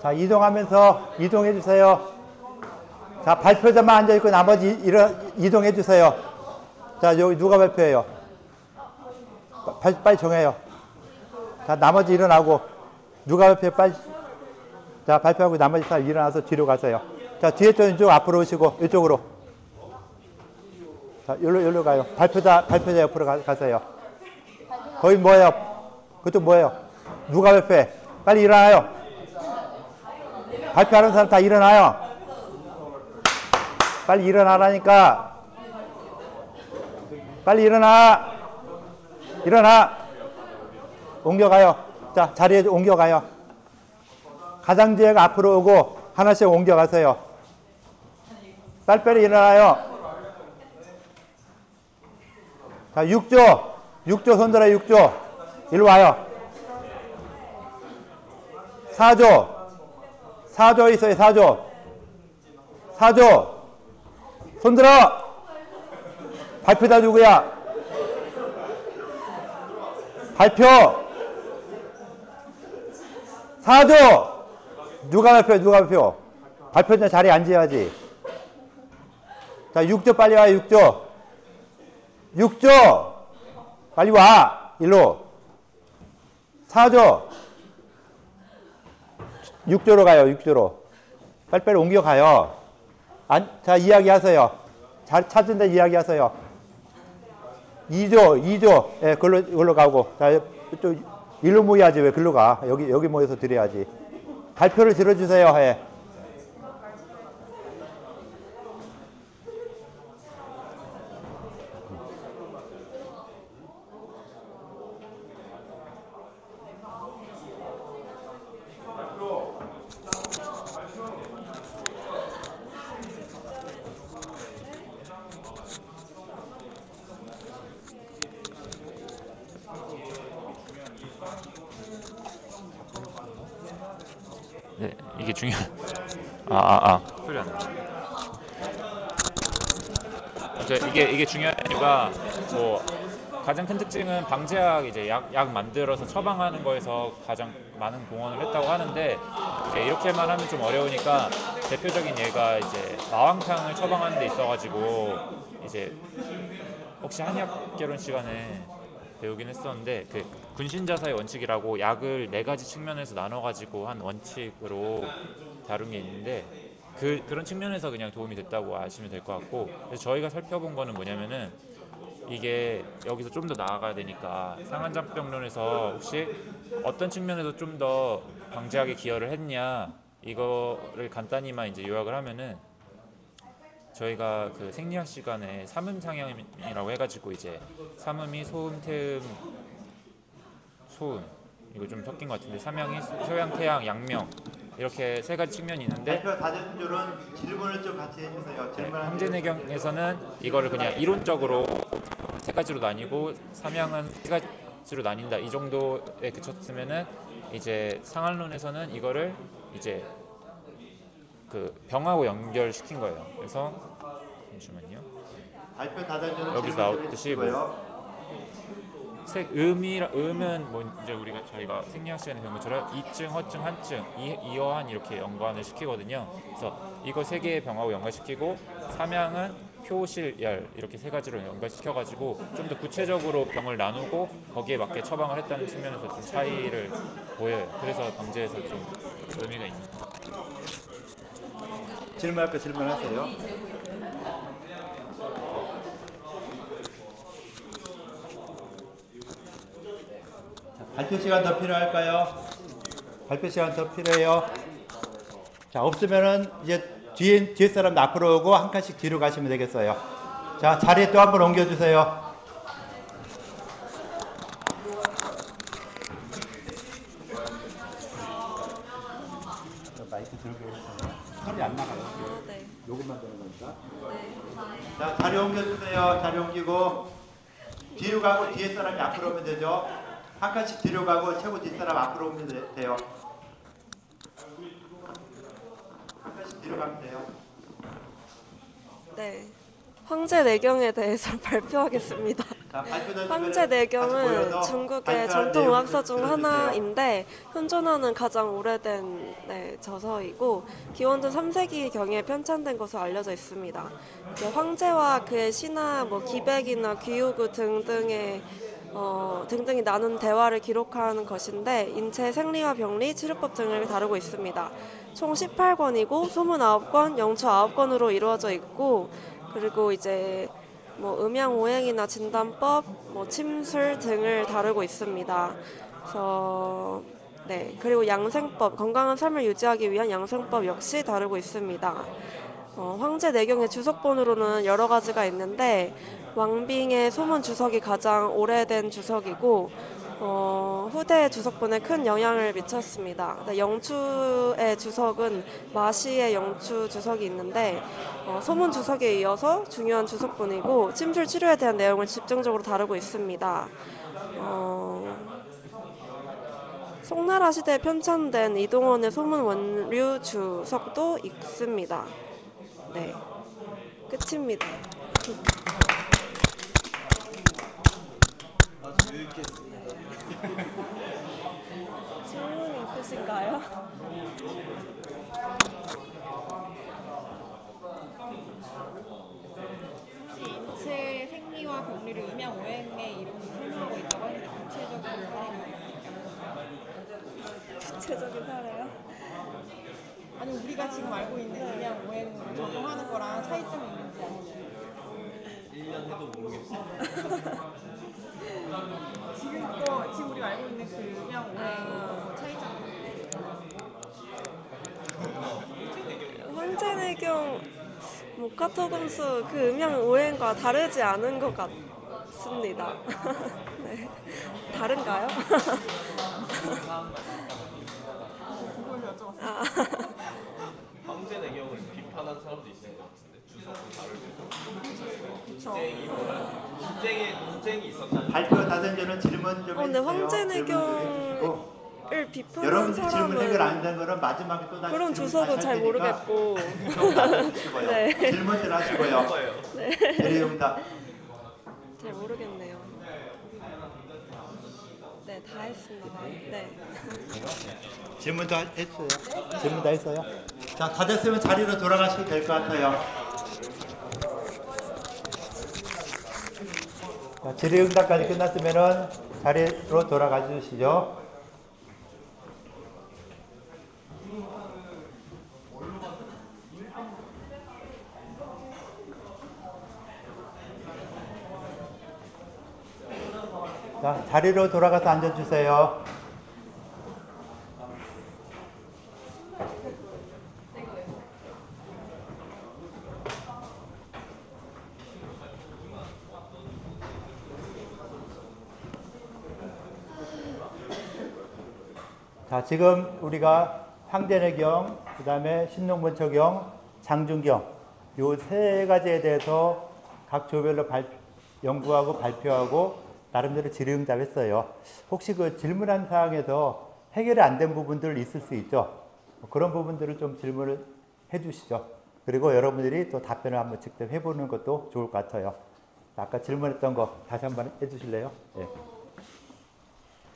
자, 이동하면서 이동해 주세요. 자, 발표자만 앉아있고 나머지 이동해 주세요. 자, 여기 누가 발표해요? 빨리 정해요. 자, 나머지 일어나고. 누가 발표해? 빨리. 자, 발표하고 나머지 사람 일어나서 뒤로 가세요. 자, 뒤에 쪽 이쪽 앞으로 오시고, 이쪽으로. 자, 여기로 가요. 발표자 옆으로 가세요. 거기 뭐예요? 그쪽 뭐예요? 누가 발표해? 빨리 일어나요. 발표하는 사람 다 일어나요. 빨리 일어나라니까. 빨리 일어나. 일어나. 옮겨가요. 자, 자리에 옮겨가요. 가장지혜가 앞으로 오고 하나씩 옮겨가세요. 빨리빨리 일어나요. 자, 6조 손들어요. 6조. 일로 와요. 4조 있어요. 4조. 손들어. 발표자 누구야? 발표. 4조. 누가 발표? 발표자 자리에 앉아야지. 자, 6조 빨리 와요. 6조. 빨리 와. 일로. 4조. 6조로 가요. 6조로. 빨리빨리 옮겨가요. 자, 이야기하세요. 잘 찾은데 이야기하세요. 2조. 예, 글로 가고. 자, 또 일로 모여야지. 왜 글로 가? 여기 모여서 드려야지. 발표를 들어주세요. 해. 네, 이게 중요한. 소리 안 나. 이게 중요한 이유가 뭐 가장 큰 특징은 방제약 이제 약 만들어서 처방하는 거에서 가장 많은 공헌을 했다고 하는데 이렇게만 하면 좀 어려우니까 대표적인 예가 이제 마왕탕을 처방하는 데 있어가지고 이제 혹시 한의학개론 시간에 배우긴 했었는데 그 군신자사의 원칙이라고 약을 4가지 측면에서 나눠가지고 한 원칙으로 다룬 게 있는데 그런 측면에서 그냥 도움이 됐다고 아시면 될 것 같고 그래서 저희가 살펴본 거는 뭐냐면은 이게 여기서 좀 더 나아가야 되니까 상한작병론에서 혹시 어떤 측면에서 좀 더 방제하게 기여를 했냐 이거를 간단히만 이제 요약을 하면은 저희가 그 생리학 시간에 삼음상향이라고 해가지고 이제 삼음이 소음, 태음, 소음 이거 좀 섞인 것 같은데 삼향이 효양, 태양, 양명 이렇게 3가지 측면이 있는데 발표 다른 줄은 질문을 좀 같이 해주세요. 형제내경에서는 이거를 그냥 이론적으로 3가지로 나뉘고 삼향은 3가지로 나뉜다 이 정도에 그쳤으면은 이제 상한론에서는 이거를 이제 그 병하고 연결시킨 거예요. 그래서 잠시만요. 발표 다단계는 여기서 나왔듯이 뭐 음은 뭐 이제 저희가 생리학 시간에 배운 것처럼 이증, 허증, 한증, 이어한 이렇게 연관을 시키거든요. 그래서 이거 3개의 병하고 연관시키고 삼양은 표실열 이렇게 3가지로 연관시켜가지고 좀 더 구체적으로 병을 나누고 거기에 맞게 처방을 했다는 측면에서 좀 차이를 보여요. 그래서 방제에서 좀 의미가 있는. 질문할 거 질문하세요. 자, 발표 시간 더 필요할까요? 발표 시간 더 필요해요. 자, 없으면은 이제 뒤에 사람 앞으로 오고 한 칸씩 뒤로 가시면 되겠어요. 자, 자리에 또 한 번 옮겨주세요. 마이크 들고 계세요. 소리 안 나가요. 네. 요것만 되는 거니까. 네. 자, 자리 옮겨주세요. 자리 옮기고 뒤로 가고 뒤에 사람이 앞으로 오면 되죠. 한 칸씩 뒤로 가고 최고 뒷사람 앞으로 오면 돼요. 한 칸씩 뒤로 가면 돼요. 네. 황제 내경에 대해서 발표하겠습니다. 자, 발표된 황제 내경은 중국의 전통 의학서 중 하나인데 현존하는 가장 오래된 저서이고 기원전 3세기경에 편찬된 것으로 알려져 있습니다. 이제 황제와 그의 신하, 기백이나 귀요구 등등이 나눈 대화를 기록하는 것인데 인체의 생리와 병리, 치료법 등을 다루고 있습니다. 총 18권이고 소문 9권, 영초 9권으로 이루어져 있고 그리고 이제 음양오행이나 진단법, 침술 등을 다루고 있습니다. 그래서 그리고 양생법, 건강한 삶을 유지하기 위한 양생법 역시 다루고 있습니다. 황제 내경의 주석본으로는 여러 가지가 있는데 왕빙의 소문 주석이 가장 오래된 주석이고 후대의 주석본에 큰 영향을 미쳤습니다. 영추의 주석은 마시의 영추 주석이 있는데 소문 주석에 이어서 중요한 주석본이고 침술 치료에 대한 내용을 집중적으로 다루고 있습니다. 송나라 시대에 편찬된 이동원의 소문 원류 주석도 있습니다. 네, 끝입니다. 질문 있으신가요? 혹시 인체 생리와 병리를 음양오행의 이론으로 설명하고 있다고 하는데 구체적인 사례가 있을까요? 구체적인 사례요? 아니 우리가 지금 알고 있는 음양오행으로 적용하는 거랑 차이점이 있는지 아니면 1년 해도 모르겠어. 지금 우리가 알고 있는 그 음양오행 차이점이 있는지. 황제내경 목화토금수 그 음양오행과 다르지 않은 것 같습니다. 네. 다른가요? 그걸 여쭤봤어요. 황제 내경을 비판한 사람도 있을 것 같은데 주석은 다르고 논쟁이 있었나? 발표 다 된 저는 질문 좀 해주세요. 근데 황제내경을 여러분 비판한 질문 해결 사람은 안 된 거는 마지막에 또 다시 그런 질문 주석은 다시 잘 할 테니까 모르겠고 네. 질문들 하시고요. 내려옵니다. 잘 모르겠네요. 네, 다 했습니다. 네. 질문 다 했어요. 질문 다 했어요. 자, 다 됐으면 자리로 돌아가시면 될 것 같아요. 자, 질의응답까지 끝났으면은 자리로 돌아가 주시죠. 자, 자리로 돌아가서 앉아주세요. 자, 지금 우리가 황제내경, 그 다음에 신농본초경, 장준경 요 세 가지에 대해서 각 조별로 연구하고 발표하고 나름대로 질의응답했어요. 혹시 그 질문한 사항에서 해결이 안 된 부분들 있을 수 있죠. 그런 부분들을 좀 질문을 해주시죠. 그리고 여러분들이 또 답변을 한번 직접 해보는 것도 좋을 것 같아요. 아까 질문했던 거 다시 한번 해주실래요? 네.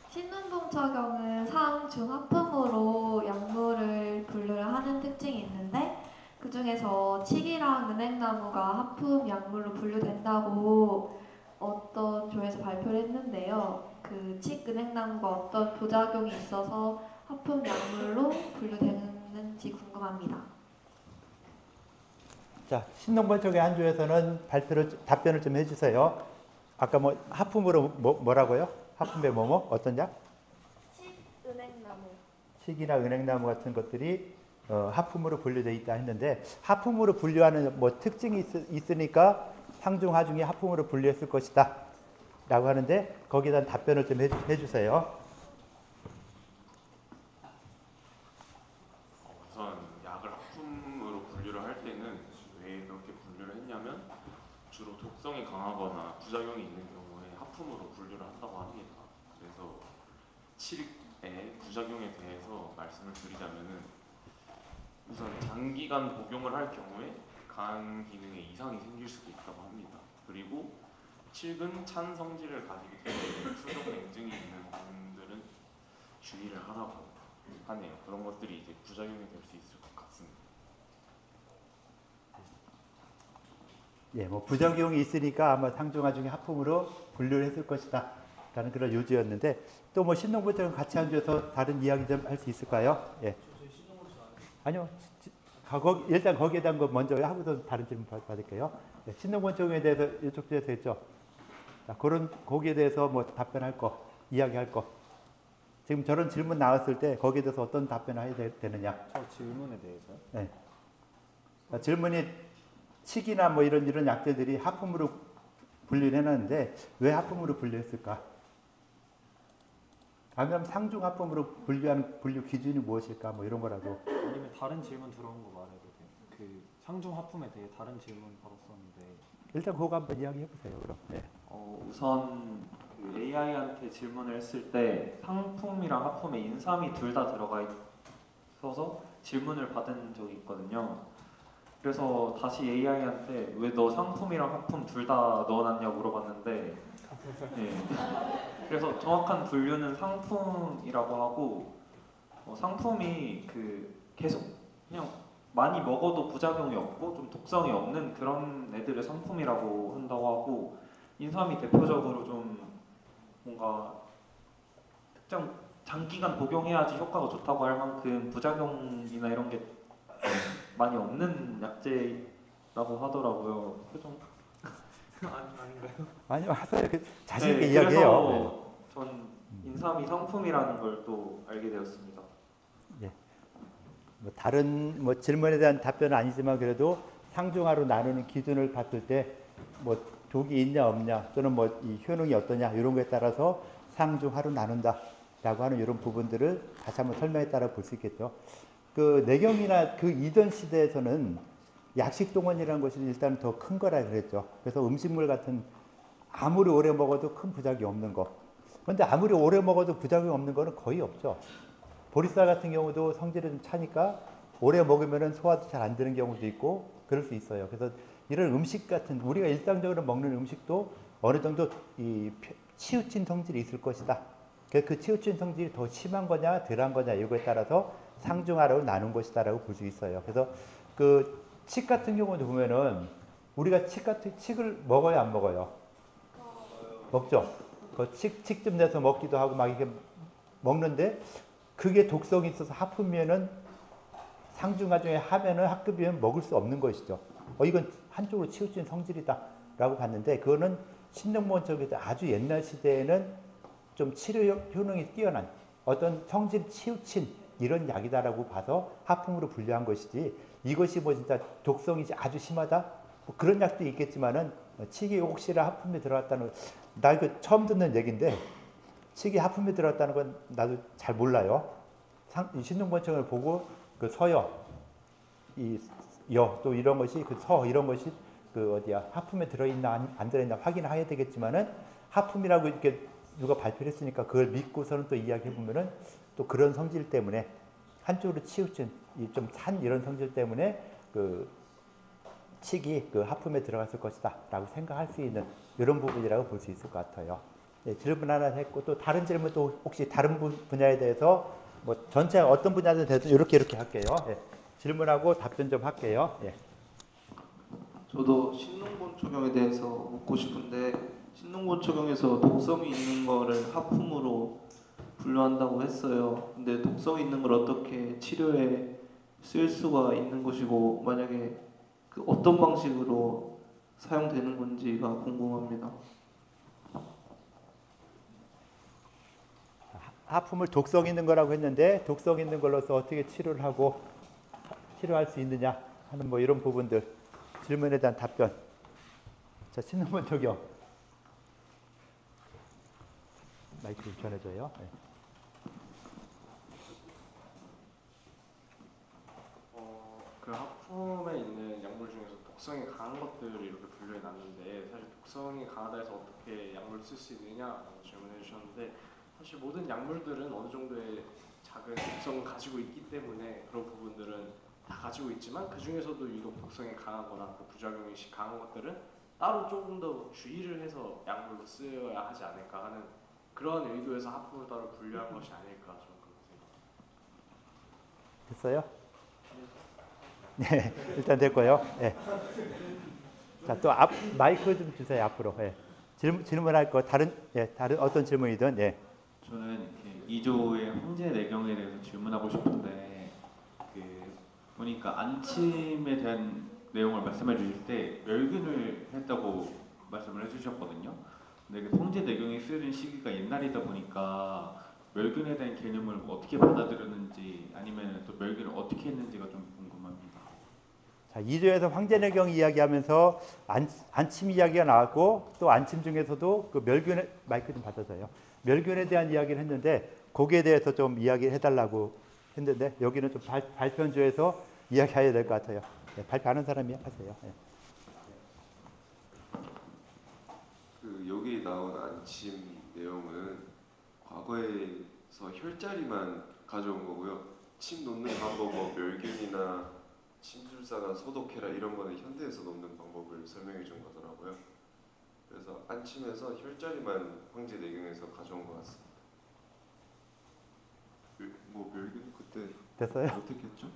신운동처경은 상, 중, 하품으로 약물을 분류를 하는 특징이 있는데 그 중에서 칡이랑 은행나무가 하품 약물로 분류된다고 어떤 조에서 발표를 했는데요. 그 칡, 은행나무가 어떤 부작용이 있어서 하품 약물로 분류되는지 궁금합니다. 자, 신농본초경 한 조에서는 답변을 좀 해주세요. 아까 하품으로 뭐라고요? 하품에 어떤 약? 칡, 은행나무. 칡이나 은행나무 같은 것들이 하품으로 분류되어 있다 했는데 하품으로 분류하는 특징이 있으니까 상중 하중이 하품으로 분류했을 것이다 라고 하는데 거기에 대한 답변을 좀 해주세요. 우선 약을 하품으로 분류를 할 때는 왜 그렇게 분류를 했냐면 주로 독성이 강하거나 부작용이 있는 경우에 하품으로 분류를 한다고 합니다. 그래서 칡의 부작용에 대해서 말씀을 드리자면은 우선 장기간 복용을 할 경우에 간 기능에 이상이 생길 수도 있다고 합니다. 그리고 칡은 찬 성질을 가지기 때문에 수족 냉증이 있는 분들은 주의를 하라고 하네요. 그런 것들이 이제 부작용이 될 수 있을 것 같습니다. 예, 뭐 부작용이 있으니까 아마 상중하 중에 하품으로 분류를 했을 것이다 라는 그런 요지였는데, 또 뭐 신농부처럼 같이 앉아서 다른 이야기 좀 할 수 있을까요? 예. 아니요, 일단 거기에 대한 거 먼저 하고서 다른 질문 받을게요. 네, 신농본청에 대해서 이쪽 쪽에서 했죠. 자, 그런 거기에 대해서 뭐 답변할 거, 이야기할 거. 지금 저런 질문 나왔을 때 거기에 대해서 어떤 답변을 해야 되느냐? 저 질문에 대해서요? 네. 자, 질문이 칡이나 뭐 이런 약재들이 하품으로 분류를 해놨는데 왜 하품으로 분류했을까? 아니면 상중 하품으로 분류하는 분류 기준이 무엇일까? 뭐 이런 거라도. 아니면 다른 질문 들어온 거 말해도 돼요. 그 상중 하품에 대해 다른 질문 받았었는데. 일단 그거 한번 이야기해 보세요. 그럼. 네. 우선 그 AI한테 질문을 했을 때 상품이랑 하품에 인삼이 둘 다 들어가 있어서 질문을 받은 적이 있거든요. 그래서 다시 AI한테 왜 너 상품이랑 하품 둘 다 넣어놨냐고 물어봤는데, 네. 그래서 정확한 분류는 상품이라고 하고, 상품이 그 계속 그냥 많이 먹어도 부작용이 없고 좀 독성이 없는 그런 애들을 상품이라고 한다고 하고, 인삼이 대표적으로 좀 뭔가 특정 장기간 복용해야지 효과가 좋다고 할 만큼 부작용이나 이런 게 많이 없는 약재라고 하더라고요. 표정 아닌가요? 아니요, 하세요. 자신 있게 네, 이야기해요. 그래서 전 인삼이 상품이라는 걸 또 알게 되었습니다. 예. 뭐 다른 뭐 질문에 대한 답변은 아니지만 그래도 상중하로 나누는 기준을 봤을 때 뭐 독이 있냐 없냐 또는 뭐 이 효능이 어떠냐 이런 거에 따라서 상중하로 나눈다라고 하는 이런 부분들을 다시 한번 설명에 따라 볼 수 있겠죠. 그 내경이나 그 이전 시대에서는 약식 동원이라는 것이 일단 더 큰 거라 그랬죠. 그래서 음식물 같은 아무리 오래 먹어도 큰 부작용이 없는 거. 그런데 아무리 오래 먹어도 부작용이 없는 거는 거의 없죠. 보리쌀 같은 경우도 성질이 좀 차니까 오래 먹으면 소화도 잘 안 되는 경우도 있고 그럴 수 있어요. 그래서 이런 음식 같은 우리가 일상적으로 먹는 음식도 어느 정도 이 치우친 성질이 있을 것이다. 그 치우친 성질이 더 심한 거냐 덜한 거냐 이거에 따라서 상중하로 나눈 것이다라고 볼 수 있어요. 그래서 그 칡 같은 경우도 보면은 우리가 칡을 먹어요 안 먹어요? 먹죠. 그 칡좀 내서 먹기도 하고 막 이렇게 먹는데 그게 독성이 있어서 하품이면은 상중하 중에 하면은 합급이면 먹을 수 없는 것이죠. 이건 한쪽으로 치우친 성질이다라고 봤는데 그거는 신농본적에도 아주 옛날 시대에는 좀 치료 효능이 뛰어난 어떤 성질 치우친 이런 약이다라고 봐서 하품으로 분류한 것이지 이것이 뭐 진짜 독성이 아주 심하다 뭐 그런 약도 있겠지만은 칡이 혹시나 하품에 들어갔다는 나 이거 처음 듣는 얘기인데 칡이 하품에 들어갔다는 건 나도 잘 몰라요. 신농본청을 보고 그 서여 이 여 또 이런 것이 그 서 이런 것이 그 어디야 하품에 들어있나 안 들어있나 확인해야 되겠지만은 하품이라고 이렇게 누가 발표를 했으니까 그걸 믿고서는 또 이야기해 보면은 또 그런 성질 때문에 한쪽으로 치우친 좀 찬 이런 성질 때문에 그 칡이 그 하품에 들어갔을 것이다라고 생각할 수 있는 이런 부분이라고 볼 수 있을 것 같아요. 네, 질문 하나 했고 또 다른 질문 또 혹시 다른 분야에 대해서 뭐 전체 어떤 분야든 돼도 이렇게 할게요. 네, 질문하고 답변 좀 할게요. 네. 저도 신농본 초경에 대해서 묻고 싶은데 신농본 초경에서 독성이 있는 거를 하품으로 분류한다고 했어요. 근데 독성이 있는 걸 어떻게 치료에 쓸 수가 있는 것이고 만약에 그 어떤 방식으로 사용되는 건지가 궁금합니다. 하품을 독성 있는 거라고 했는데 독성 있는 걸로서 어떻게 치료를 하고 치료할 수 있느냐 하는 뭐 이런 부분들 질문에 대한 답변. 자, 신농본 초경 마이크 좀 전해줘요. 네. 그 하품에 있는 약물 중에서 독성이 강한 것들을 이렇게 분류해 놨는데 사실 독성이 강하다 해서 어떻게 약물을 쓸 수 있느냐라고 질문해 주셨는데 사실 모든 약물들은 어느 정도의 작은 독성을 가지고 있기 때문에 그런 부분들은 다 가지고 있지만 그 중에서도 유독 독성이 강하거나 그 부작용이 강한 것들은 따로 조금 더 주의를 해서 약물로 쓰여야 하지 않을까 하는 그런 의도에서 하품을 따로 분류한 것이 아닐까 저는 그렇게 생각합니다. 됐어요? 네, 일단 됐고요. 네. 자, 또 마이크 좀 주세요 앞으로. 네. 질문할 거 다른 어떤 질문이든. 예. 저는 2조의 황제 내경에 대해서 질문하고 싶은데 보니까 안침에 대한 내용을 말씀해 주실 때 멸균을 했다고 말씀을 해주셨거든요. 근데 그 황제 내경이 쓰는 시기가 옛날이다 보니까 멸균에 대한 개념을 어떻게 받아들였는지 아니면 또 멸균을 어떻게 했는지가 좀 궁금합니다. 자, 2조에서 황제내경 이야기하면서 안침 이야기가 나왔고 또 안침 중에서도 그 멸균 마이크 좀 받아서요. 멸균에 대한 이야기를 했는데 거기에 대해서 좀 이야기해 달라고 했는데 여기는 좀 발표조에서 이야기해야 될 것 같아요. 네, 발표하는 사람이 하세요. 네. 그 여기 나온 안침 내용은 과거에서 혈자리만 가져온 거고요. 침 놓는 방법, 멸균이나 침술사나 소독해라 이런 거는 현대에서 놓는 방법을 설명해 준 거더라고요. 그래서 안침에서 혈자리만 황제 내경에서 가져온 것 같습니다. 뭐 멸균 그때 됐어요? 어떻게 했죠?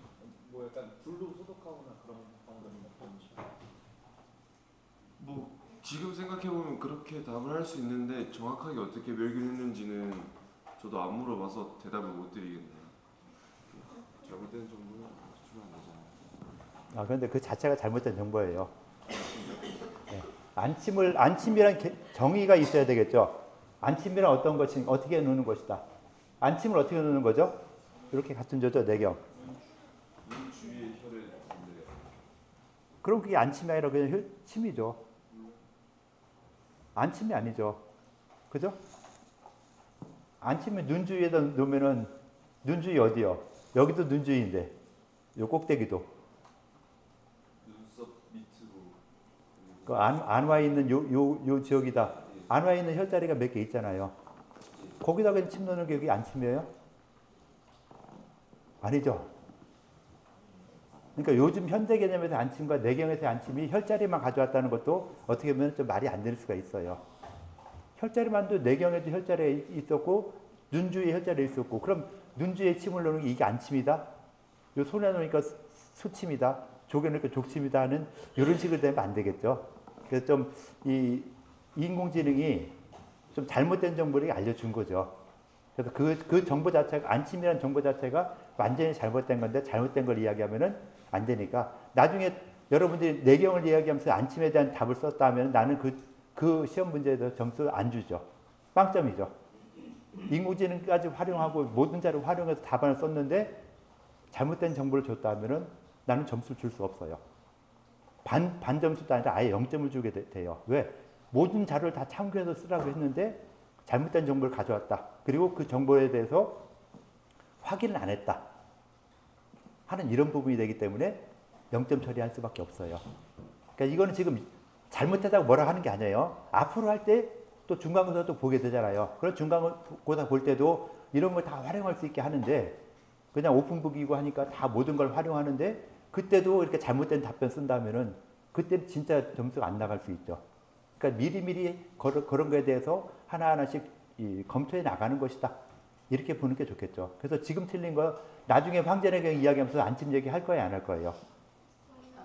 뭐 약간 불로 소독하거나 그런 방법이 없는지. 뭐 지금 생각해 보면 그렇게 답을 할 수 있는데 정확하게 어떻게 멸균했는지는 저도 안 물어봐서 대답을 못 드리겠네요. 잘못된 정보는 주면 안 되잖아요. 그런데 그 자체가 잘못된 정보예요. 네. 안침이란 정의가 있어야 되겠죠. 안침이란 어떤 것이 어떻게 놓는 것이다. 안침을 어떻게 놓는 거죠? 이렇게 같은 조죠, 내경. 주위에 혈을 그럼 그게 안침이 아니라 그냥 침이죠. 안침이 아니죠. 그죠? 안침을 눈 주위에다 놓으면은 눈 주위 어디요? 여기도 눈 주위인데 요 꼭대기도 눈썹 밑으로 그 안와에 있는 요 지역이다. 안와에 있는 혈자리가 몇 개 있잖아요. 거기다 그냥 침 넣는 게 여기 안침이에요? 아니죠. 그러니까 요즘 현대 개념에서 안침과 내경에서의 안침이 혈자리만 가져왔다는 것도 어떻게 보면 좀 말이 안 될 수가 있어요. 혈자리만도 내경에도 혈자리에 있었고 눈 주위에 혈자리에 있었고 그럼 눈 주위에 침을 넣는 게 이게 안침이다? 요 손에 놓으니까 수침이다? 족에 놓으니까 족침이다 하는 이런 식으로 되면 안 되겠죠. 그래서 좀 이 인공지능이 좀 잘못된 정보를 알려준 거죠. 그래서 그 정보 자체가 안침이라는 정보 자체가 완전히 잘못된 건데 잘못된 걸 이야기하면은 안 되니까 나중에 여러분들이 내경을 이야기하면서 안침에 대한 답을 썼다 하면 나는 그 시험 문제에 대해서 점수 안 주죠. 빵점이죠. 인공지능까지 활용하고 모든 자료를 활용해서 답안을 썼는데 잘못된 정보를 줬다 하면은 나는 점수를 줄 수 없어요. 반 점수도 아니라 아예 0점을 주게 돼요. 왜? 모든 자료를 다 참고해서 쓰라고 했는데 잘못된 정보를 가져왔다. 그리고 그 정보에 대해서 확인을 안 했다. 하는 이런 부분이 되기 때문에 0점 처리할 수밖에 없어요. 그러니까 이거는 지금 잘못했다고 뭐라 하는 게 아니에요. 앞으로 할 때 또 중간고사도 보게 되잖아요. 그런 중간고사 볼 때도 이런 걸 다 활용할 수 있게 하는데 그냥 오픈북이고 하니까 다 모든 걸 활용하는데 그때도 이렇게 잘못된 답변 쓴다면은 그때 진짜 점수가 안 나갈 수 있죠. 그러니까 미리미리 그런 거에 대해서 하나하나씩 검토해 나가는 것이다. 이렇게 보는 게 좋겠죠. 그래서 지금 틀린 거 나중에 황제내경 이야기하면서 안침 얘기 할 거예요, 안 할 거예요?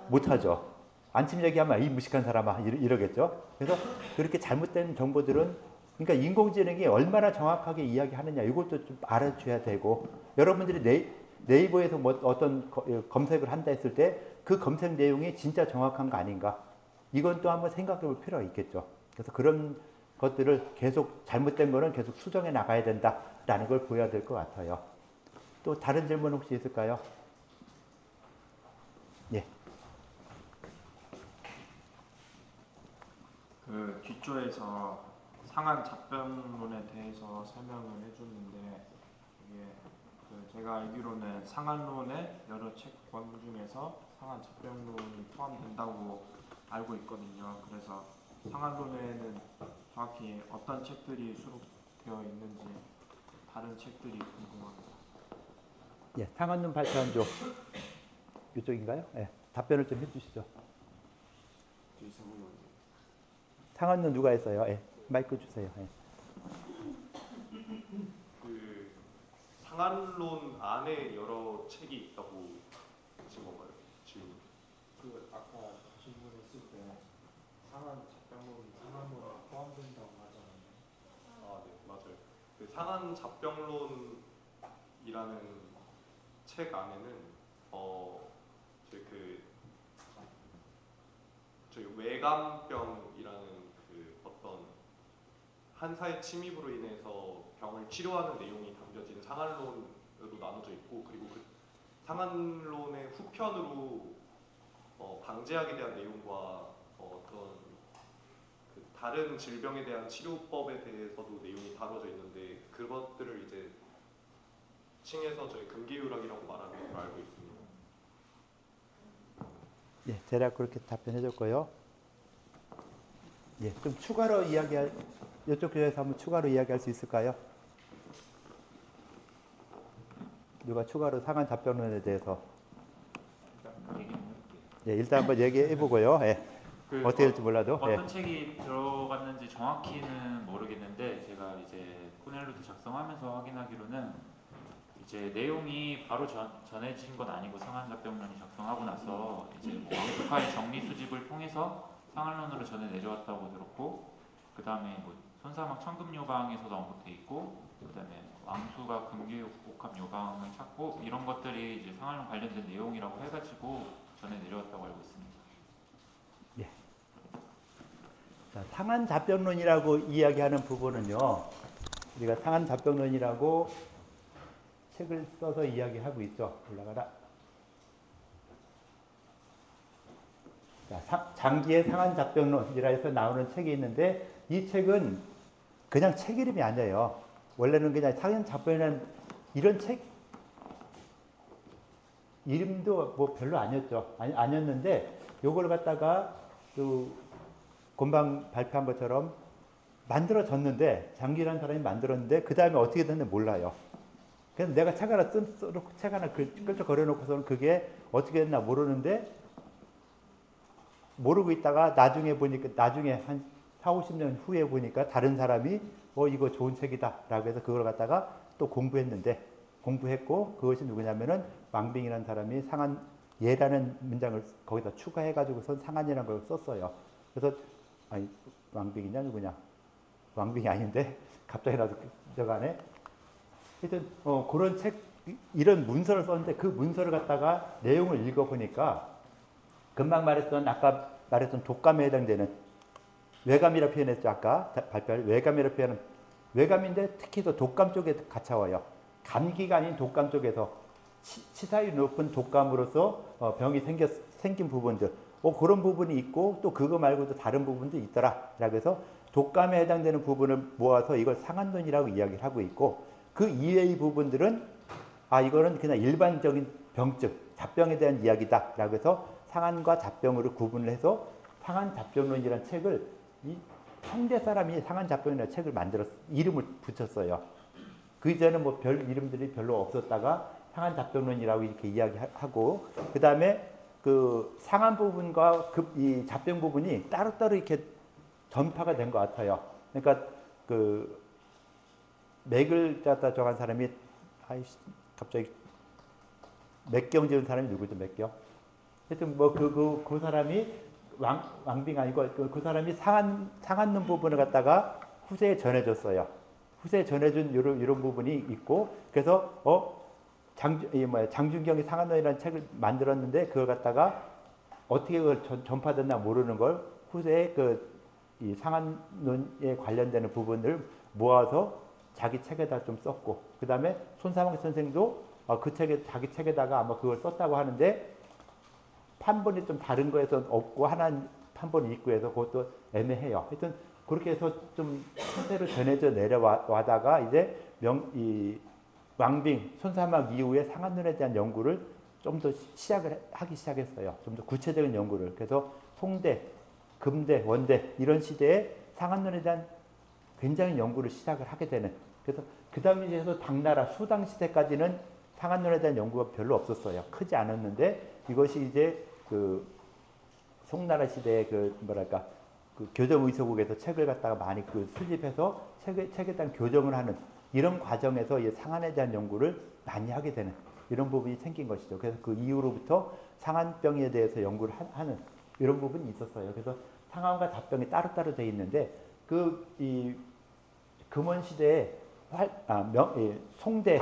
못 하죠. 안침 얘기하면 이 무식한 사람아 이러겠죠. 그래서 그렇게 잘못된 정보들은 그러니까 인공지능이 얼마나 정확하게 이야기하느냐 이것도 좀 알아줘야 되고 여러분들이 네이버에서 뭐 어떤 검색을 한다 했을 때 그 검색 내용이 진짜 정확한 거 아닌가 이건 또 한번 생각해 볼 필요가 있겠죠. 그래서 그런 것들을 계속 잘못된 거는 계속 수정해 나가야 된다라는 걸 보여야 될 것 같아요. 또 다른 질문 혹시 있을까요? 예. 그 뒷조에서 상한 잡변론에 대해서 설명을 해줬는데 이게 제가 알기로는 상한론의 여러 책권 중에서 상한 잡변론이 포함된다고 알고 있거든요. 그래서 상한론에는 정확히 어떤 책들이 수록되어 있는지 다른 책들이 궁금합니다. 예, 상한론 발표한 조 이쪽인가요? 예, 답변을 좀 해주시죠. 상한론 누가 했어요? 예. 마이크 주세요. 예. 그 상한론 안에 여러 책이 있다고 하신 건가요? 질문. 그 아까 질문했을 때 상한 잡병론이 상한론에 포함된다고 하잖아요. 아, 네, 맞아요. 그 상한 잡병론이라는 책 안에는 저희 외감병이라는 그 어떤 한사의 침입으로 인해서 병을 치료하는 내용이 담겨진 상한론으로 나눠져 있고, 그리고 그 상한론의 후편으로 방제약에 대한 내용과 어떤 그 다른 질병에 대한 치료법에 대해서도 내용이 다뤄져 있는데, 그것들을 이제 칭해서 저희 금기유락이라고 말하는 걸로 알고 있습니다. 예, 대략 그렇게 답변해줬고요. 예, 좀 추가로 이야기할 이쪽 교회에서 한번 추가로 이야기할 수 있을까요? 누가 추가로 상한 잡병론에 대해서 예, 일단 한번 얘기해 보고요. 예, 어떻게 될지 몰라도 어떤 예. 책이 들어갔는지 정확히는 모르겠는데 제가 이제 코넬로도 작성하면서 확인하기로는 이제 내용이 바로 전해진 건 아니고 상한잡병론이 작성하고 나서 이제 뭐 예특화의 정리 수집을 통해서 상한론으로 전해 내려왔다고 들었고, 그 다음에 뭐 손사막 청금 요강에서도 언급돼 있고, 그 다음에 왕수가 금기옥합 요강을 찾고, 이런 것들이 이제 상한론 관련된 내용이라고 해가지고 전해 내려왔다고 알고 있습니다. 예. 자, 상한잡병론이라고 이야기하는 부분은요, 우리가 상한잡병론이라고 책을 써서 이야기하고 있죠. 올라가라. 자, 장기의 상한잡병론이라 해서 나오는 책이 있는데, 이 책은 그냥 책 이름이 아니에요. 원래는 그냥 상한잡병이라는 이런 책 이름도 뭐 별로 아니었죠. 아니었는데 요걸 갖다가 그 금방 발표한 것처럼 만들어졌는데, 장기라는 사람이 만들었는데 그 다음에 어떻게 됐는지 몰라요. 그래서 내가 책 하나 써놓고 책 하나 끌적거려놓고서는 그게 어떻게 됐나 모르는데, 모르고 있다가 나중에 보니까, 나중에 한 40-50년 후에 보니까 다른 사람이 이거 좋은 책이다 라고 해서 그걸 갖다가 또 공부했고, 그것이 누구냐면은 왕빙이라는 사람이 상한예라는 문장을 거기다 추가해가지고선 상한이라는 걸 썼어요. 그래서 아니 왕빙이냐 누구냐, 왕빙이 아닌데 갑자기 나도 저간에 하여튼 그런 책, 이런 문서를 썼는데 그 문서를 갖다가 내용을 읽어보니까 금방 말했던, 아까 말했던 독감에 해당되는 외감이라 표현했죠. 아까 발표할 외감이라 표현은 외감인데 특히 더 독감 쪽에 갇혀와요. 감기가 아닌 독감 쪽에서 치사율이 높은 독감으로서 병이 생긴 부분들, 그런 부분이 있고, 또 그거 말고도 다른 부분도 있더라 라고 해서 독감에 해당되는 부분을 모아서 이걸 상한론이라고 이야기를 하고 있고, 그 이외의 부분들은 이거는 그냥 일반적인 병증, 잡병에 대한 이야기다 라고 해서 상한과 잡병으로 구분을 해서 상한잡병론이라는 책을, 이 현대 사람이 상한잡병이라는 책을 만들어서 이름을 붙였어요. 그 이전에는 뭐 별 이름들이 별로 없었다가 상한잡병론이라고 이렇게 이야기하고, 그 다음에 그 상한 부분과 이 잡병 부분이 따로따로 이렇게 전파가 된 것 같아요. 그러니까 그 맥을 갖다 정한 사람이, 갑자기 맥경 지은 사람이 누구죠? 맥경. 하여튼 뭐 그 사람이 왕빙 아니고 그 사람이 상한론 부분을 갖다가 후세에 전해줬어요. 후세에 전해준 이런 부분이 있고, 그래서 장준경이 상한론이라는 책을 만들었는데 그걸 갖다가 어떻게 그걸 전파됐나 모르는 걸 후세에 이 상한론에 관련되는 부분을 모아서 자기 책에다 좀 썼고, 그 다음에 손사막 선생도 그 책에, 자기 책에다가 아마 그걸 썼다고 하는데, 판본이 좀 다른 거에서 없고 하나 판본이 있고 해서 그것도 애매해요. 하여튼 그렇게 해서 좀 형태로 전해져 내려와다가 이제 이 왕빙, 손사막 이후에 상한론에 대한 연구를 좀 더 하기 시작했어요. 좀 더 구체적인 연구를. 그래서 송대, 금대, 원대 이런 시대에 상한론에 대한 굉장히 연구를 시작을 하게 되는. 그래서 그 다음에 이제 당나라 수당 시대까지는 상한론에 대한 연구가 별로 없었어요. 크지 않았는데, 이것이 이제 그 송나라 시대의 그 뭐랄까 그 교정의소국에서 책을 갖다가 많이 그 수집해서 책에 대한 교정을 하는 이런 과정에서 이 상한에 대한 연구를 많이 하게 되는 이런 부분이 생긴 것이죠. 그래서 그 이후로부터 상한병에 대해서 연구를 하는 이런 부분이 있었어요. 그래서 상한과 잡병이 따로따로 되어 있는데 이 금원 시대에 송대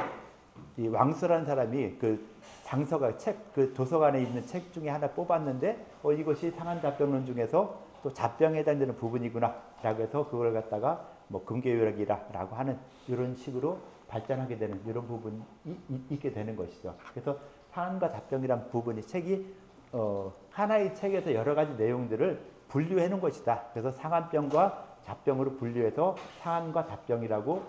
이 왕수라는 사람이 그 장서가 그 도서관에 있는 책 중에 하나 뽑았는데 이것이 상한잡병론 중에서 또 잡병에 해당되는 부분이구나라고 해서 그걸 갖다가 뭐 금계유락이라고 하는 이런 식으로 발전하게 되는 이런 부분이 있게 되는 것이죠. 그래서 상한과 잡병이란 부분이 책이 하나의 책에서 여러 가지 내용들을 분류해 놓은 것이다. 그래서 상한병과 잡병으로 분류해서 상한과 잡병이라고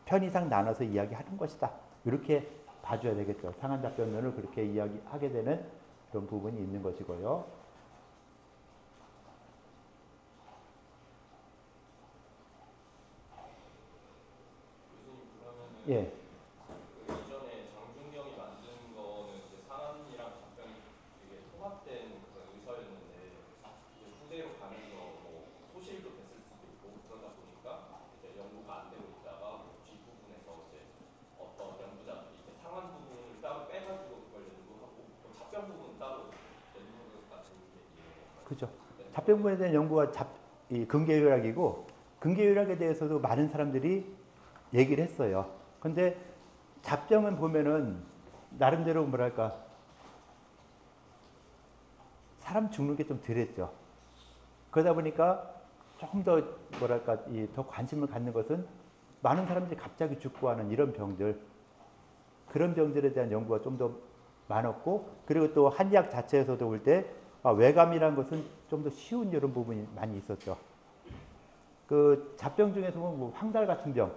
편의상 나눠서 이야기하는 것이다. 이렇게 봐줘야 되겠죠. 상한 잡병론을 그렇게 이야기하게 되는 그런 부분이 있는 것이고요. 예. 이전에 장준경이 만든 거는 이제 상한이랑 잡병이 되게 통합된 그런 의서였는데 이제 후대로 가면서 뭐 소실도 됐을 수도 있고 그러다 보니까 이제 연구가 안 되고 있다가 뒷부분에서 이제 어떤 연구자들이 이제 상한 부분을 따로 빼가지고 그걸 연구하고 또 잡병 부분 따로 연구 같은 게 그렇죠. 잡병 부분에 대한 연구가 이 근계유락이고 근계유락에 대해서도 많은 사람들이 얘기를 했어요. 근데 잡병은 보면은 나름대로 뭐랄까 사람 죽는 게 좀 덜했죠. 그러다 보니까 조금 더 뭐랄까 더 관심을 갖는 것은 많은 사람들이 갑자기 죽고 하는 이런 병들 그런 병들에 대한 연구가 좀 더 많았고 그리고 또 한의학 자체에서도 볼 때 외감이라는 것은 좀 더 쉬운 이런 부분이 많이 있었죠. 그 잡병 중에서 뭐 황달 같은 병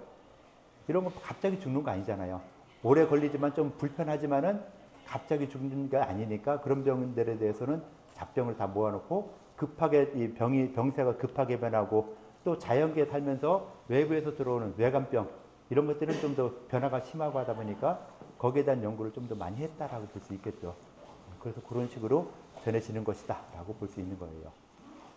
이런 거 갑자기 죽는 거 아니잖아요. 오래 걸리지만 좀 불편하지만은 갑자기 죽는 게 아니니까 그런 병들에 대해서는 잡병을 다 모아놓고 급하게 이 병세가 급하게 변하고 또 자연계에 살면서 외부에서 들어오는 외감병 이런 것들은 좀 더 변화가 심하고 하다 보니까 거기에 대한 연구를 좀 더 많이 했다라고 볼 수 있겠죠. 그래서 그런 식으로 전해지는 것이다라고 볼 수 있는 거예요.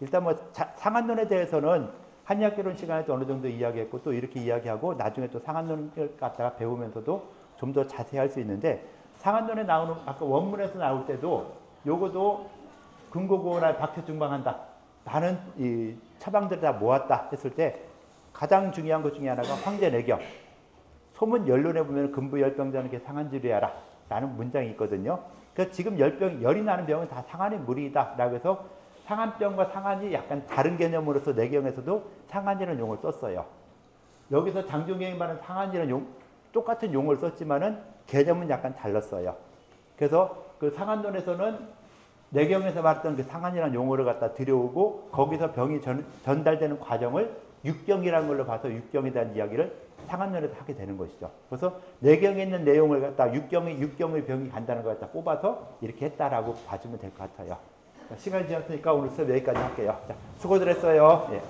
일단 뭐 상한론에 대해서는 한의학개론 시간에도 어느 정도 이야기했고 또 이렇게 이야기하고 나중에 또 상한론을 갖다가 배우면서도 좀 더 자세히 할 수 있는데 상한론에 나오는 아까 원문에서 나올 때도 요거도 금고고나 박태중방한다. 많은 이 처방들을 다 모았다 했을 때 가장 중요한 것 중에 하나가 황제내경. 소문 연론에 보면 금부열병자는 게 상한질이야라 라는 문장이 있거든요. 그래서 지금 열이 나는 병은 다 상한의 무리이다 라고 해서 상한병과 상한이 약간 다른 개념으로서 내경에서도 상한이라는 용어를 썼어요. 여기서 장준경이 말하는 상한이라는 똑같은 용어를 썼지만은 개념은 약간 달랐어요. 그래서 그 상한론에서는 내경에서 말했던 그 상한이라는 용어를 갖다 들여오고 거기서 병이 전달되는 과정을 육경이라는 걸로 봐서 육경에 대한 이야기를 상한론에서 하게 되는 것이죠. 그래서 내경에 있는 내용을 갖다 육경의 병이 간다는 걸 갖다 뽑아서 이렇게 했다라고 봐주면 될 것 같아요. 시간이 지났으니까 오늘 수업 여기까지 할게요. 자, 수고들 했어요. 예.